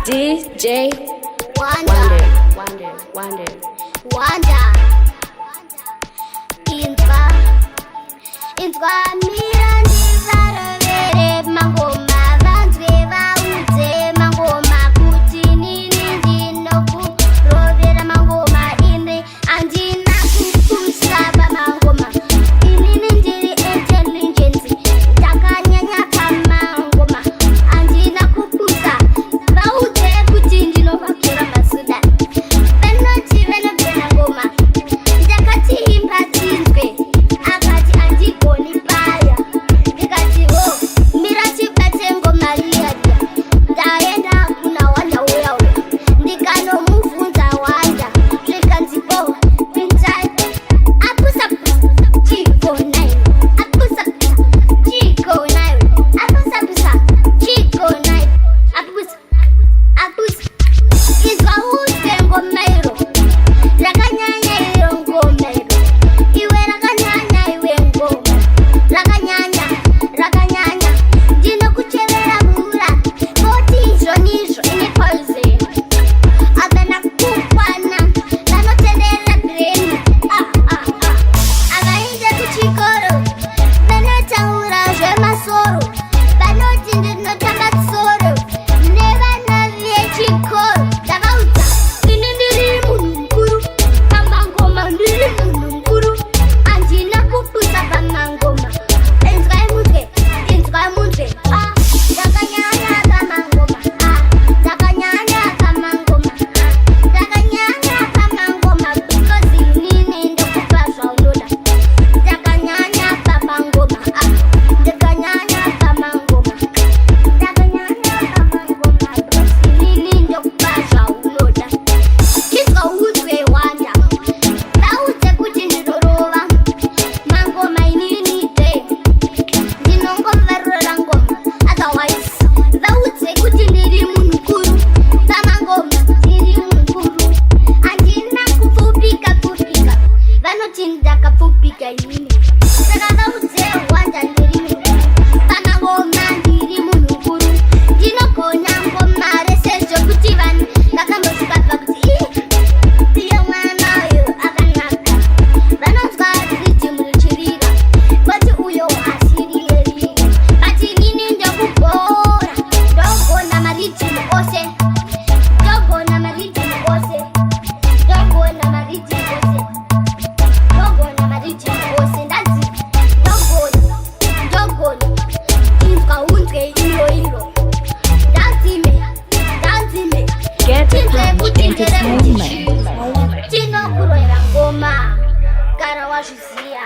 DJ Wonder. Inzwa mirandi varovere mangoma vanzwe vaudze mangoma kuti nini ndinokurovera mangoma ini handina kupusa pamangoma inini ndiri intelligence ndakanyanya pamangoma handina kupusa vaudze kuti ndinovakira masuda vanoti vanobvena ngoma ndakati imba tinzwe akati andigoni paya ndikati ho mirachibate ngoma riyaria ndaenda kuna wanda uyauya ndikanomubvunza wanda zvikanzipo pinzai apusapusa chigonai apusapusa chigonai apusapusa chigonai apusa izwa uze ngoma iro rakanyanya iro ngoma iro iwe rakanyanya iwe ngoma rakanyanya ndinokuchevera mvura moti izvonizvo ine poison havana kukwana vanotenderera breni havainde kuchikoro vanotaura zvemasoro vanoti ndinotamba tsoro nevana vechikoro ndavaudza ini ndiri munhu mukuru pamangoma ndiri munhu mukuru handina kupusa pamangoma inzwai munzwe ndakanyanya pamangoma ndakanyanya pamangoma because inini ndokupa zvaunoda ndakanyanya pamangoma ndakanyanya pamangoma because inini ndokupa zvaunoda chinzwa uzwe wanda vaudze kuti ndinorova mangoma inini de ndinongovarora ngoma otherwise vaudze kuti ndiri munhu mukuru pamangoma ndiri munhu mukuru handina kupfupika vanoti ndakapfupika inini saka vaudze wanda ndiri munhu pamangoma ndiri munhu mukuru ndinogona ngoma rese zvokuti vanhu vakambosvika pakuti iyo mwana uyo akanaka vanonzwa ridhimu richirira voti uyo hasiriyeri but inini ndokubhora ndogona maridhimu ose ndanzi ndogona inzwa unzwe iro ndanzime Get tinzwe Punch kuti Entertainment. ndere tinokurohera ngoma gara wazviziya